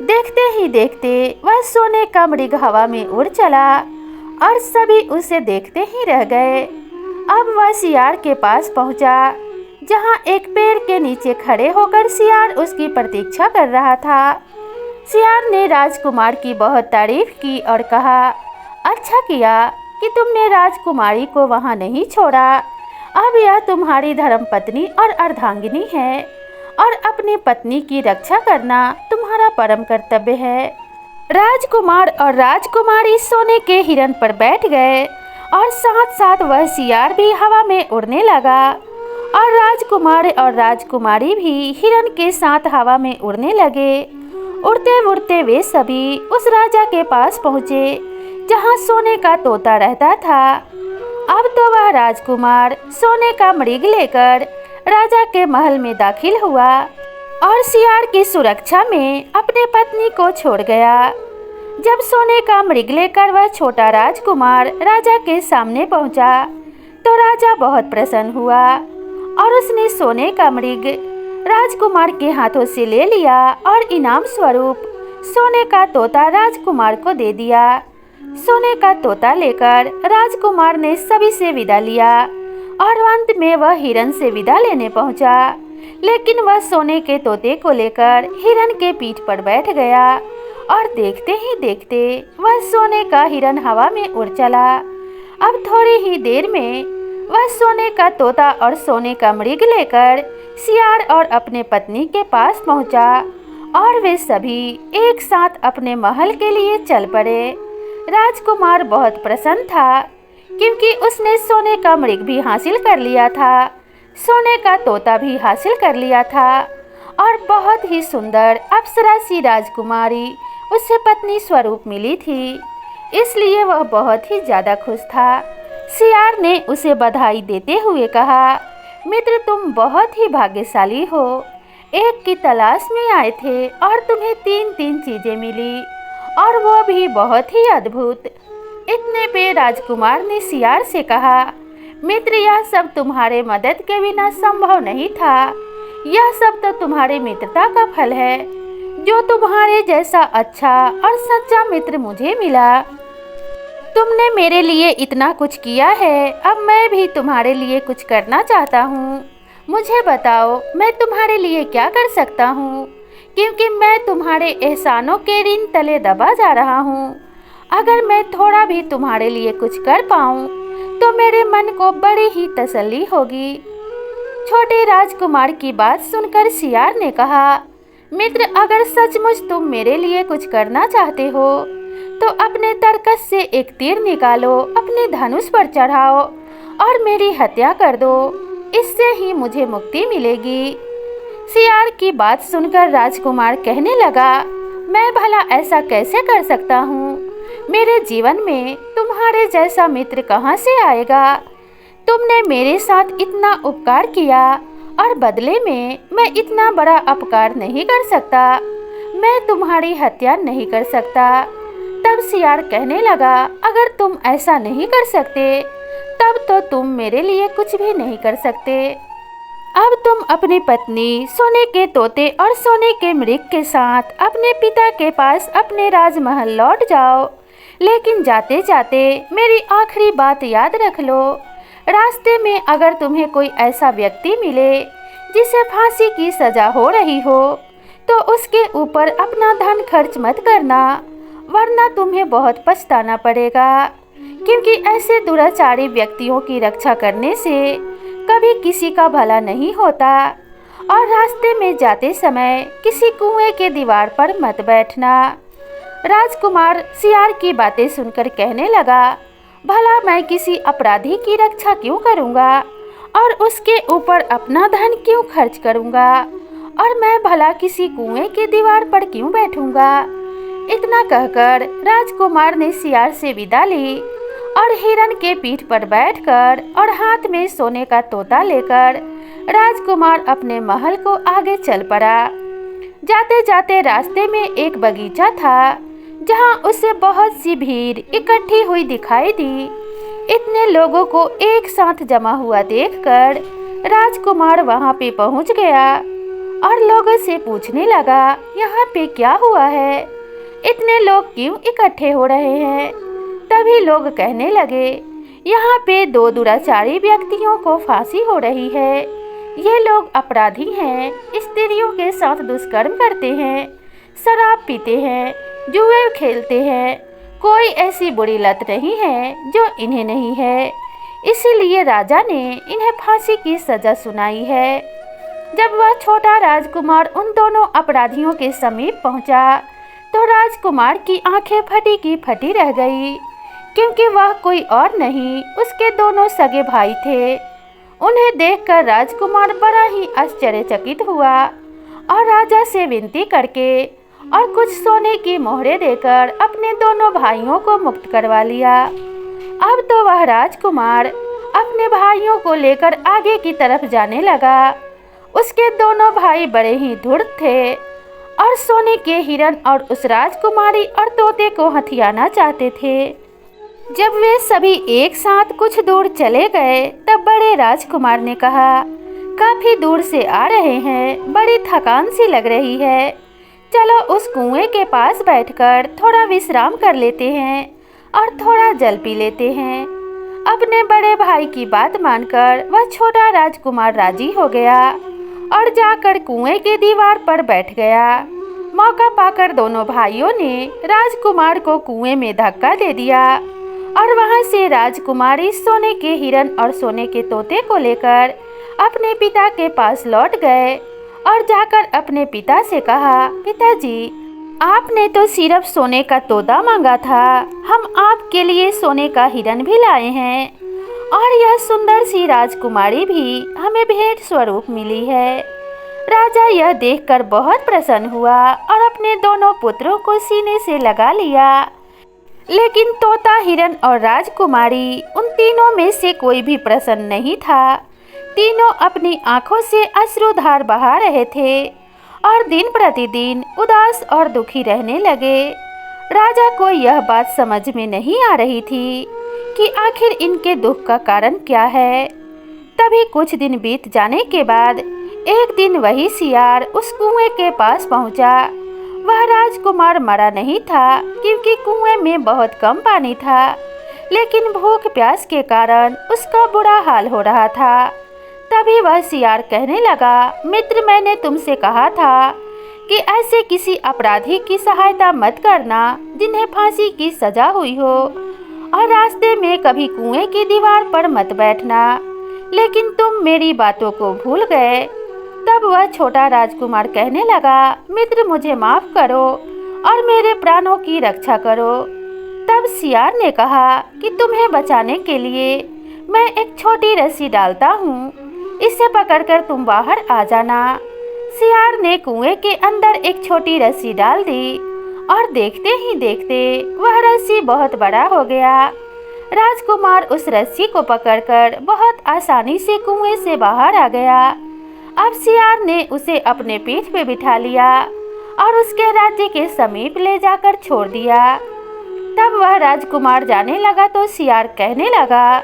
देखते ही देखते वह सोने का मृग हवा में उड़ चला और सभी उसे देखते ही रह गए। अब वह सियार के पास पहुंचा, जहां एक पेड़ के नीचे खड़े होकर सियार उसकी प्रतीक्षा कर रहा था। सियार ने राजकुमार की बहुत तारीफ की और कहा, अच्छा किया कि तुमने राजकुमारी को वहां नहीं छोड़ा। अब यह तुम्हारी धर्मपत्नी और अर्धांगिनी है और अपनी पत्नी की रक्षा करना तुम्हारा परम कर्तव्य है। राजकुमार और राजकुमारी सोने के हिरन पर बैठ गए और साथ साथ वह सियार भी हवा में उड़ने लगा और राजकुमार और राजकुमारी भी हिरन के साथ हवा में उड़ने लगे। उड़ते उड़ते वे सभी उस राजा के पास पहुँचे जहाँ सोने का तोता रहता था। अब तो वह राजकुमार सोने का मृग लेकर राजा के महल में दाखिल हुआ और सियार की सुरक्षा में अपने पत्नी को छोड़ गया। जब सोने का मृग लेकर वह छोटा राजकुमार राजा के सामने पहुंचा तो राजा बहुत प्रसन्न हुआ और उसने सोने का मृग राजकुमार के हाथों से ले लिया और इनाम स्वरूप सोने का तोता राजकुमार को दे दिया। सोने का तोता लेकर राजकुमार ने सभी से विदा लिया और अंत में वह हिरन से विदा लेने पहुंचा, लेकिन वह सोने के तोते को लेकर हिरन के पीठ पर बैठ गया और देखते ही देखते वह सोने का हिरन हवा में उड़ चला। अब थोड़ी ही देर में वह सोने का तोता और सोने का मृग लेकर सियार और अपने पत्नी के पास पहुंचा और वे सभी एक साथ अपने महल के लिए चल पड़े। राजकुमार बहुत प्रसन्न था क्योंकि उसने सोने का मृग भी हासिल कर लिया था, सोने का तोता भी हासिल कर लिया था और बहुत ही सुंदर अप्सरा सी राजकुमारी उसे पत्नी स्वरूप मिली थी, इसलिए वह बहुत ही ज़्यादा खुश था। सियार ने उसे बधाई देते हुए कहा, मित्र तुम बहुत ही भाग्यशाली हो, एक की तलाश में आए थे और तुम्हें तीन तीन चीज़ें मिली और वो भी बहुत ही अद्भुत। इतने पे राजकुमार ने सियार से कहा, मित्र यह सब तुम्हारे मदद के बिना संभव नहीं था, यह सब तो तुम्हारे मित्रता का फल है। जो तुम्हारे जैसा अच्छा और सच्चा मित्र मुझे मिला। तुमने मेरे लिए इतना कुछ किया है, अब मैं भी तुम्हारे लिए कुछ करना चाहता हूँ। मुझे बताओ मैं तुम्हारे लिए क्या कर सकता हूँ, क्योंकि मैं तुम्हारे एहसानों के ऋण तले दबा जा रहा हूँ। अगर मैं थोड़ा भी तुम्हारे लिए कुछ कर पाऊँ तो मेरे मन को बड़ी ही तसल्ली होगी। छोटे राजकुमार की बात सुनकर सियार ने कहा, मित्र अगर सचमुच तुम मेरे लिए कुछ करना चाहते हो तो अपने तरकस से एक तीर निकालो, अपने धनुष पर चढ़ाओ और मेरी हत्या कर दो, इससे ही मुझे मुक्ति मिलेगी। सियार की बात सुनकर राजकुमार कहने लगा, मैं भला ऐसा कैसे कर सकता हूँ, मेरे जीवन में तुम्हारे जैसा मित्र कहाँ से आएगा। तुमने मेरे साथ इतना उपकार किया और बदले में मैं इतना बड़ा अपकार नहीं कर सकता, मैं तुम्हारी हत्या नहीं कर सकता। तब सियार कहने लगा, अगर तुम ऐसा नहीं कर सकते तब तो तुम मेरे लिए कुछ भी नहीं कर सकते। अब तुम अपनी पत्नी, सोने के तोते और सोने के मृग के साथ अपने पिता के पास अपने राजमहल लौट जाओ, लेकिन जाते जाते मेरी आखिरी बात याद रख लो। रास्ते में अगर तुम्हें कोई ऐसा व्यक्ति मिले जिसे फांसी की सजा हो रही हो तो उसके ऊपर अपना धन खर्च मत करना, वरना तुम्हें बहुत पछताना पड़ेगा, क्योंकि ऐसे दुराचारी व्यक्तियों की रक्षा करने से कभी किसी का भला नहीं होता। और रास्ते में जाते समय किसी कुएं के दीवार पर मत बैठना। राजकुमार सियार की बातें सुनकर कहने लगा, भला मैं किसी अपराधी की रक्षा क्यों करूंगा और उसके ऊपर अपना धन क्यों खर्च करूंगा, और मैं भला किसी कुएं की दीवार पर क्यों बैठूंगा। इतना कहकर राजकुमार ने सियार से विदा ली और हिरन के पीठ पर बैठकर और हाथ में सोने का तोता लेकर राजकुमार अपने महल को आगे चल पड़ा। जाते जाते रास्ते में एक बगीचा था जहां उसे बहुत सी भीड़ इकट्ठी हुई दिखाई दी। इतने लोगों को एक साथ जमा हुआ देखकर राजकुमार वहां पे पहुंच गया और लोगों से पूछने लगा, यहाँ पे क्या हुआ है, इतने लोग क्यों इकट्ठे हो रहे हैं। तभी लोग कहने लगे, यहाँ पे 2 दुराचारी व्यक्तियों को फांसी हो रही है। ये लोग अपराधी हैं, स्त्रियों के साथ दुष्कर्म करते हैं, शराब पीते हैं, जुए खेलते हैं। कोई ऐसी बुरी लत नहीं है जो इन्हें नहीं है, इसीलिए राजा ने इन्हें फांसी की सजा सुनाई है। जब वह छोटा राजकुमार उन दोनों अपराधियों के समीप पहुंचा तो राजकुमार की आंखें फटी की फटी रह गई, क्योंकि वह कोई और नहीं, उसके दोनों सगे भाई थे। उन्हें देखकर राजकुमार बड़ा ही आश्चर्यचकित हुआ और राजा से विनती करके और कुछ सोने की मोहरें देकर अपने दोनों भाइयों को मुक्त करवा लिया। अब तो वह राजकुमार अपने भाइयों को लेकर आगे की तरफ जाने लगा। उसके दोनों भाई बड़े ही धूर्त थे और सोने के हिरण और उस राजकुमारी और तोते को हथियाना चाहते थे। जब वे सभी एक साथ कुछ दूर चले गए तब बड़े राजकुमार ने कहा, काफी दूर से आ रहे हैं, बड़ी थकान सी लग रही है, चलो उस कुएं के पास बैठकर थोड़ा विश्राम कर लेते हैं और थोड़ा जल पी लेते हैं। अपने बड़े भाई की बात मानकर वह छोटा राजकुमार राजी हो गया और जाकर कुएं के दीवार पर बैठ गया। मौका पाकर दोनों भाइयों ने राजकुमार को कुएं में धक्का दे दिया और वहां से राजकुमारी सोने के हिरण और सोने के तोते को लेकर अपने पिता के पास लौट गए और जाकर अपने पिता से कहा, पिताजी, आपने तो सिर्फ सोने का तोता मांगा था, हम आपके लिए सोने का हिरण भी लाए हैं और यह सुंदर सी राजकुमारी भी हमें भेंट स्वरूप मिली है। राजा यह देखकर बहुत प्रसन्न हुआ और अपने दोनों पुत्रों को सीने से लगा लिया। लेकिन तोता, हिरण और राजकुमारी, उन तीनों में से कोई भी प्रसन्न नहीं था। तीनों अपनी आंखों से अश्रुधार बहा रहे थे और दिन प्रतिदिन उदास और दुखी रहने लगे। राजा को यह बात समझ में नहीं आ रही थी कि आखिर इनके दुख का कारण क्या है। तभी कुछ दिन बीत जाने के बाद एक दिन वही सियार उस कुएं के पास पहुंचा। वह राजकुमार मरा नहीं था, क्योंकि कुएं में बहुत कम पानी था, लेकिन भूख प्यास के कारण उसका बुरा हाल हो रहा था। तभी वह सियार कहने लगा, मित्र, मैंने तुमसे कहा था कि ऐसे किसी अपराधी की सहायता मत करना जिन्हें फांसी की सजा हुई हो, और रास्ते में कभी कुएं की दीवार पर मत बैठना, लेकिन तुम मेरी बातों को भूल गए। तब वह छोटा राजकुमार कहने लगा, मित्र, मुझे माफ करो और मेरे प्राणों की रक्षा करो। तब सियार ने कहा कि तुम्हें बचाने के लिए मैं एक छोटी रस्सी डालता हूँ, इसे पकड़कर तुम बाहर आ जाना। सियार ने कुएं के अंदर एक छोटी रस्सी डाल दी और देखते ही देखते वह रस्सी बहुत बड़ा हो गया। राजकुमार उस रस्सी को पकड़कर बहुत आसानी से कुएं से बाहर आ गया। अब सियार ने उसे अपने पीठ पे बिठा लिया और उसके राज्य के समीप ले जाकर छोड़ दिया। तब वह राजकुमार जाने लगा तो सियार कहने लगा,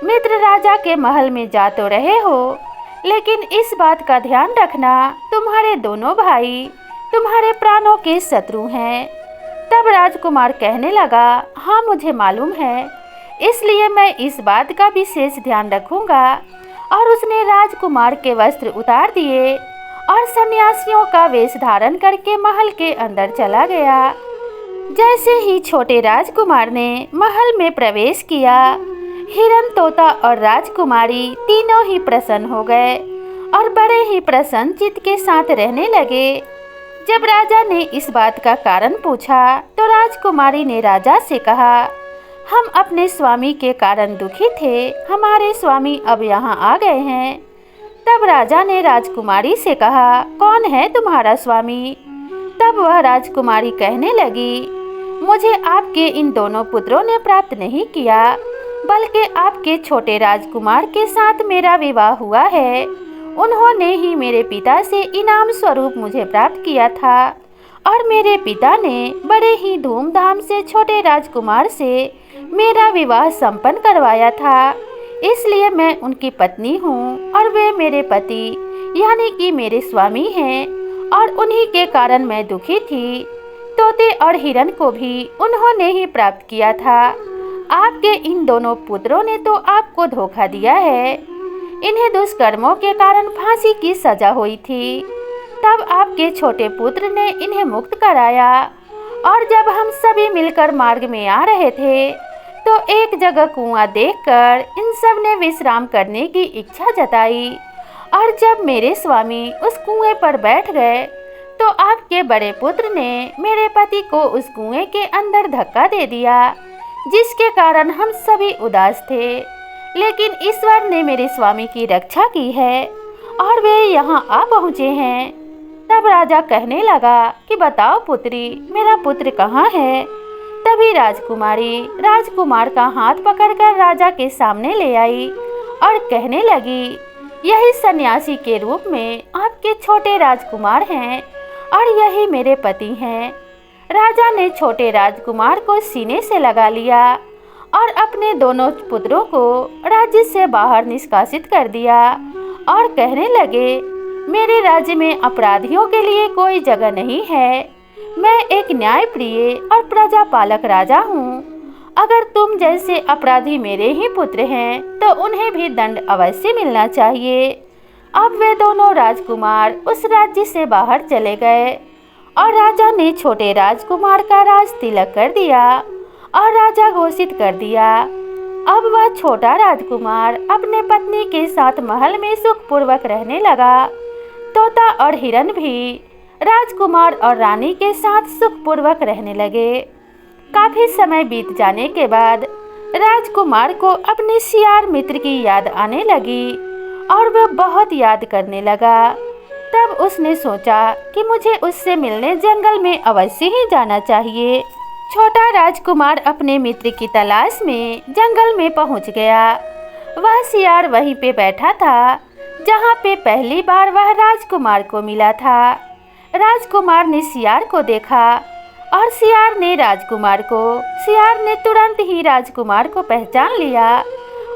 मित्र, राजा के महल में जा तो रहे हो, लेकिन इस बात का ध्यान रखना, तुम्हारे दोनों भाई तुम्हारे प्राणों के शत्रु हैं। तब राजकुमार कहने लगा, हाँ, मुझे मालूम है, इसलिए मैं इस बात का विशेष ध्यान रखूंगा। और उसने राजकुमार के वस्त्र उतार दिए और सन्यासियों का वेश धारण करके महल के अंदर चला गया। जैसे ही छोटे राजकुमार ने महल में प्रवेश किया, हिरण, तोता और राजकुमारी तीनों ही प्रसन्न हो गए और बड़े ही प्रसन्न चित्त के साथ रहने लगे। जब राजा ने इस बात का कारण पूछा तो राजकुमारी ने राजा से कहा, हम अपने स्वामी के कारण दुखी थे, हमारे स्वामी अब यहाँ आ गए हैं। तब राजा ने राजकुमारी से कहा, कौन है तुम्हारा स्वामी? तब वह राजकुमारी कहने लगी, मुझे आपके इन दोनों पुत्रों ने प्राप्त नहीं किया, बल्कि आपके छोटे राजकुमार के साथ मेरा विवाह हुआ है। उन्होंने ही मेरे पिता से इनाम स्वरूप मुझे प्राप्त किया था और मेरे पिता ने बड़े ही धूमधाम से छोटे राजकुमार से मेरा विवाह संपन्न करवाया था। इसलिए मैं उनकी पत्नी हूँ और वे मेरे पति यानी कि मेरे स्वामी हैं और उन्हीं के कारण मैं दुखी थी। तोते और हिरण को भी उन्होंने ही प्राप्त किया था। आपके इन दोनों पुत्रों ने तो आपको धोखा दिया है। इन्हें दुष्कर्मों के कारण फांसी की सजा हुई थी। तब आपके छोटे पुत्र ने इन्हें मुक्त कराया और जब हम सभी मिलकर मार्ग में आ रहे थे तो एक जगह कुआं देखकर इन सब ने विश्राम करने की इच्छा जताई और जब मेरे स्वामी उस कुएं पर बैठ गए तो आपके बड़े पुत्र ने मेरे पति को उस कुएं के अंदर धक्का दे दिया, जिसके कारण हम सभी उदास थे। लेकिन ईश्वर ने मेरे स्वामी की रक्षा की है और वे यहाँ आ पहुँचे हैं। तब राजा कहने लगा कि बताओ पुत्री, मेरा पुत्र कहाँ है? तभी राजकुमारी राजकुमार का हाथ पकड़कर राजा के सामने ले आई और कहने लगी, यही सन्यासी के रूप में आपके छोटे राजकुमार हैं और यही मेरे पति हैं। राजा ने छोटे राजकुमार को सीने से लगा लिया और अपने दोनों पुत्रों को राज्य से बाहर निष्कासित कर दिया और कहने लगे, मेरे राज्य में अपराधियों के लिए कोई जगह नहीं है। मैं एक न्यायप्रिय और प्रजापालक राजा हूँ। अगर तुम जैसे अपराधी मेरे ही पुत्र हैं तो उन्हें भी दंड अवश्य मिलना चाहिए। अब वे दोनों राजकुमार उस राज्य से बाहर चले गए और राजा ने छोटे राजकुमार का राज तिलक कर दिया और राजा घोषित कर दिया। अब वह छोटा राजकुमार अपने पत्नी के साथ महल में सुखपूर्वक रहने लगा। तोता और हिरण भी राजकुमार और रानी के साथ सुखपूर्वक रहने लगे। काफी समय बीत जाने के बाद राजकुमार को अपने सियार मित्र की याद आने लगी और वह बहुत याद करने लगा। तब उसने सोचा कि मुझे उससे मिलने जंगल में अवश्य ही जाना चाहिए। छोटा राजकुमार अपने मित्र की तलाश में जंगल में पहुंच गया। वह सियार वहीं पे बैठा था जहां पे पहली बार वह राजकुमार को मिला था। राजकुमार ने सियार को देखा और सियार ने राजकुमार को। सियार ने तुरंत ही राजकुमार को पहचान लिया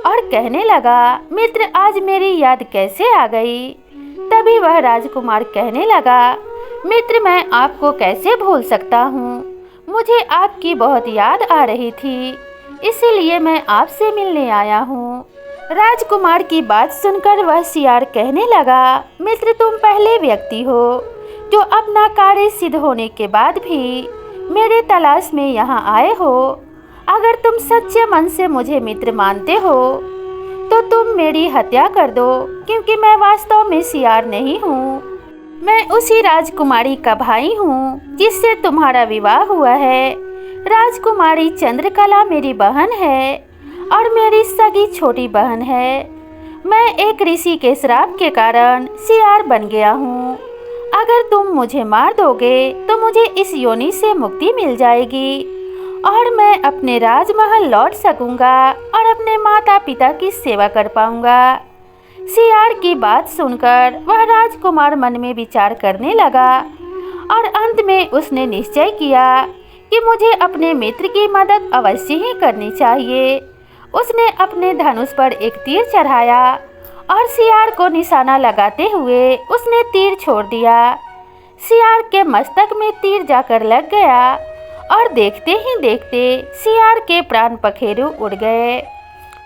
और कहने लगा, मित्र, आज मेरी याद कैसे आ गई? तभी वह राजकुमार कहने लगा, मित्र, मैं आपको कैसे भूल सकता हूँ। मुझे आपकी बहुत याद आ रही थी, इसीलिए मैं आपसे मिलने आया हूँ। राजकुमार की बात सुनकर वह सियार कहने लगा, मित्र, तुम पहले व्यक्ति हो जो अपना कार्य सिद्ध होने के बाद भी मेरे तलाश में यहाँ आए हो। अगर तुम सच्चे मन से मुझे मित्र मानते हो तो तुम मेरी हत्या कर दो, क्योंकि मैं वास्तव में सियार नहीं हूँ। मैं उसी राजकुमारी का भाई हूँ जिससे तुम्हारा विवाह हुआ है। राजकुमारी चंद्रकला मेरी बहन है और मेरी सगी छोटी बहन है। मैं एक ऋषि के श्राप के कारण सियार बन गया हूँ। अगर तुम मुझे मार दोगे तो मुझे इस योनि से मुक्ति मिल जाएगी और मैं अपने राजमहल लौट सकूंगा और अपने माता पिता की सेवा कर पाऊंगा। सियार की बात सुनकर वह राजकुमार मन में विचार करने लगा और अंत में उसने निश्चय किया कि मुझे अपने मित्र की मदद अवश्य ही करनी चाहिए। उसने अपने धनुष पर एक तीर चढ़ाया और सियार को निशाना लगाते हुए उसने तीर छोड़ दिया। सियार के मस्तक में तीर जाकर लग गया और देखते ही देखते सियार के प्राण पखेरु उड़ गए।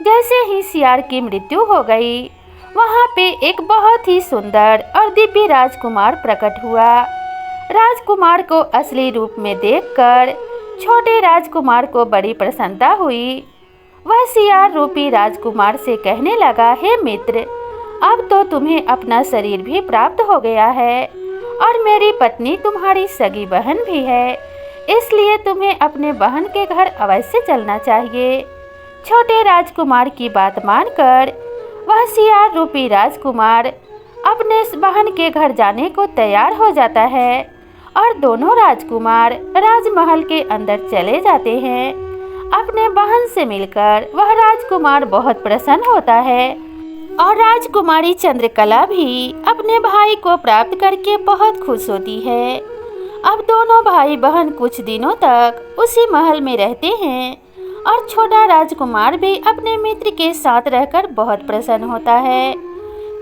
जैसे ही सियार की मृत्यु हो गई, वहाँ पे एक बहुत ही सुंदर और दिव्य राजकुमार प्रकट हुआ। राजकुमार को असली रूप में देखकर छोटे राजकुमार को बड़ी प्रसन्नता हुई। वह सियार रूपी राजकुमार से कहने लगा, हे मित्र, अब तो तुम्हें अपना शरीर भी प्राप्त हो गया है और मेरी पत्नी तुम्हारी सगी बहन भी है, इसलिए तुम्हें अपने बहन के घर अवश्य चलना चाहिए। छोटे राजकुमार की बात मानकर वह सियार रूपी राजकुमार अपने बहन के घर जाने को तैयार हो जाता है और दोनों राजकुमार राजमहल के अंदर चले जाते हैं। अपने बहन से मिलकर वह राजकुमार बहुत प्रसन्न होता है और राजकुमारी चंद्रकला भी अपने भाई को प्राप्त करके बहुत खुश होती है। अब दोनों भाई बहन कुछ दिनों तक उसी महल में रहते हैं और छोटा राजकुमार भी अपने मित्र के साथ रहकर बहुत प्रसन्न होता है।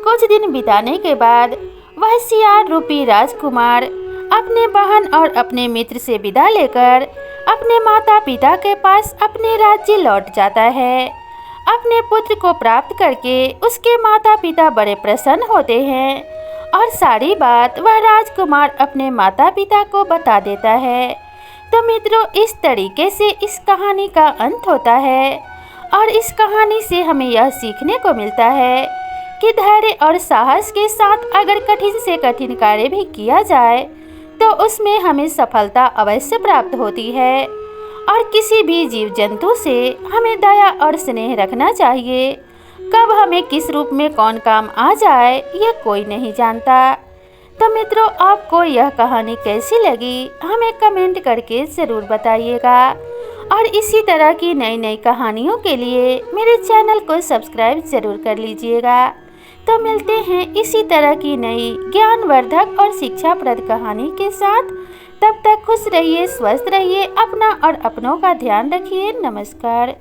कुछ दिन बिताने के बाद वह सियार रूपी राजकुमार अपने बहन और अपने मित्र से विदा लेकर अपने माता पिता के पास अपने राज्य लौट जाता है। अपने पुत्र को प्राप्त करके उसके माता पिता बड़े प्रसन्न होते हैं और सारी बात वह राजकुमार अपने माता पिता को बता देता है। तो मित्रों, इस तरीके से इस कहानी का अंत होता है और इस कहानी से हमें यह सीखने को मिलता है कि धैर्य और साहस के साथ अगर कठिन से कठिन कार्य भी किया जाए तो उसमें हमें सफलता अवश्य प्राप्त होती है। और किसी भी जीव जंतु से हमें दया और स्नेह रखना चाहिए। कब हमें किस रूप में कौन काम आ जाए यह कोई नहीं जानता। तो मित्रों, आपको यह कहानी कैसी लगी हमें कमेंट करके ज़रूर बताइएगा और इसी तरह की नई नई कहानियों के लिए मेरे चैनल को सब्सक्राइब ज़रूर कर लीजिएगा। तो मिलते हैं इसी तरह की नई ज्ञानवर्धक और शिक्षाप्रद कहानी के साथ। तब तक खुश रहिए, स्वस्थ रहिए, अपना और अपनों का ध्यान रखिए। नमस्कार।